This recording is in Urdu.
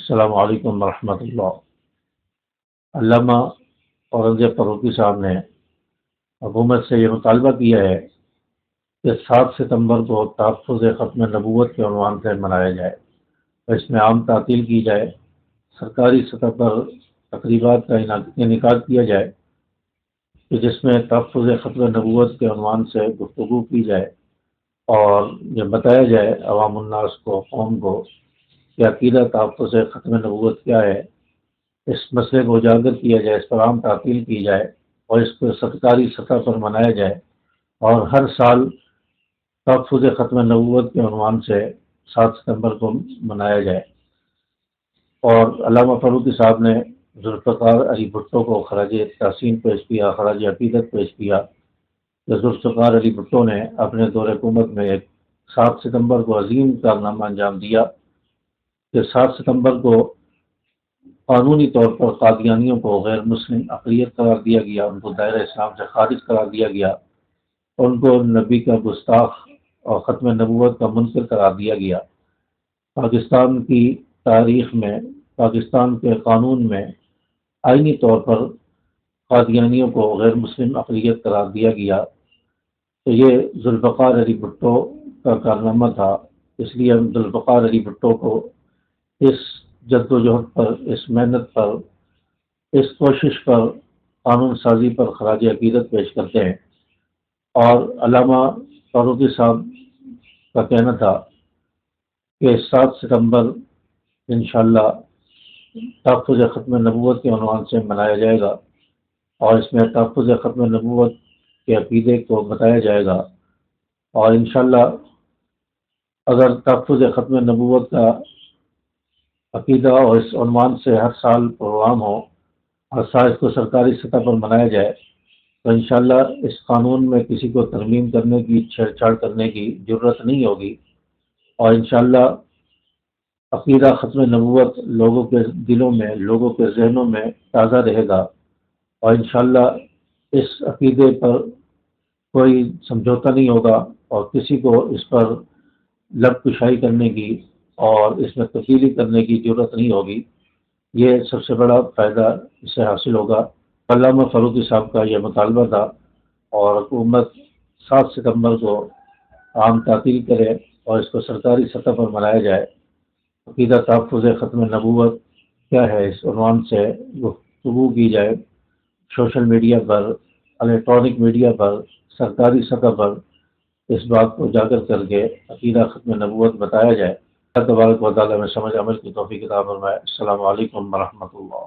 السلام علیکم ورحمۃ اللہ۔ علامہ اورنگزیب فاروقی صاحب نے حکومت سے یہ مطالبہ کیا ہے کہ 7 ستمبر کو تحفظ ختم نبوت کے عنوان سے منایا جائے اور اس میں عام تعطیل کی جائے، سرکاری سطح پر تقریبات کا انعقاد کیا جائے کہ جس میں تحفظ ختم نبوت کے عنوان سے گفتگو کی جائے اور یہ بتایا جائے عوام الناس کو، قوم کو، کہ عقیدہ تحفظ ختم نبوت کیا ہے۔ اس مسئلے کو اجاگر کیا جائے، اس پر عام تعطیل کی جائے اور اس کو سرکاری سطح پر منایا جائے اور ہر سال تحفظ ختم نبوت کے عنوان سے 7 ستمبر کو منایا جائے۔ اور علامہ فاروقی صاحب نے ذوالفقار علی بھٹو کو خراج تحسین پیش کیا، خراج عقیدت پیش کیا کہ ذوالفقار علی بھٹو نے اپنے دور حکومت میں ایک 7 ستمبر کو عظیم کارنامہ انجام دیا کہ 7 ستمبر کو قانونی طور پر قادیانیوں کو غیر مسلم اقلیت قرار دیا گیا، ان کو دائرہ اسلام سے خارج قرار دیا گیا، ان کو نبی کا گستاخ اور ختم نبوت کا منکر قرار دیا گیا۔ پاکستان کی تاریخ میں، پاکستان کے قانون میں آئینی طور پر قادیانیوں کو غیر مسلم اقلیت قرار دیا گیا۔ تو یہ ذوالفقار علی بھٹو کا کارنامہ تھا، اس لیے ہم ذوالفقار علی بھٹو کو اس جد و جہد پر، اس محنت پر، اس کوشش پر، قانون سازی پر خراج عقیدت پیش کرتے ہیں۔ اور علامہ فاروقی صاحب کا کہنا تھا کہ 7 ستمبر انشاءاللہ تحفظ ختم نبوت کے عنوان سے منایا جائے گا اور اس میں تحفظ ختم نبوت کے عقیدے کو بتایا جائے گا، اور انشاءاللہ اگر تحفظ ختم نبوت کا عقیدہ اور اس عنوان سے ہر سال پروگرام ہو، ہر سال اس کو سرکاری سطح پر منایا جائے تو انشاءاللہ اس قانون میں کسی کو ترمیم کرنے کی، چھیڑ چھاڑ کرنے کی ضرورت نہیں ہوگی، اور انشاءاللہ عقیدہ ختم نبوت لوگوں کے دلوں میں، لوگوں کے ذہنوں میں تازہ رہے گا، اور انشاءاللہ اس عقیدے پر کوئی سمجھوتا نہیں ہوگا اور کسی کو اس پر لب کشائی کرنے کی اور اس میں تبدیلی کرنے کی ضرورت نہیں ہوگی۔ یہ سب سے بڑا فائدہ اس سے حاصل ہوگا۔ علامہ فاروقی صاحب کا یہ مطالبہ تھا اور حکومت 7 ستمبر کو عام تعطیل کرے اور اس کو سرکاری سطح پر منایا جائے۔ عقیدہ تحفظ ختم نبوت کیا ہے، اس عنوان سے گفتگو کی جائے، سوشل میڈیا پر، الیکٹرانک میڈیا پر، سرکاری سطح پر اس بات کو اجاگر کر کے عقیدہ ختم نبوت بتایا جائے۔ اللہ تبارک و تعالیٰ میں سمجھ عمل کی توفیق عطا فرمائے۔ السلام علیکم ورحمۃ اللہ۔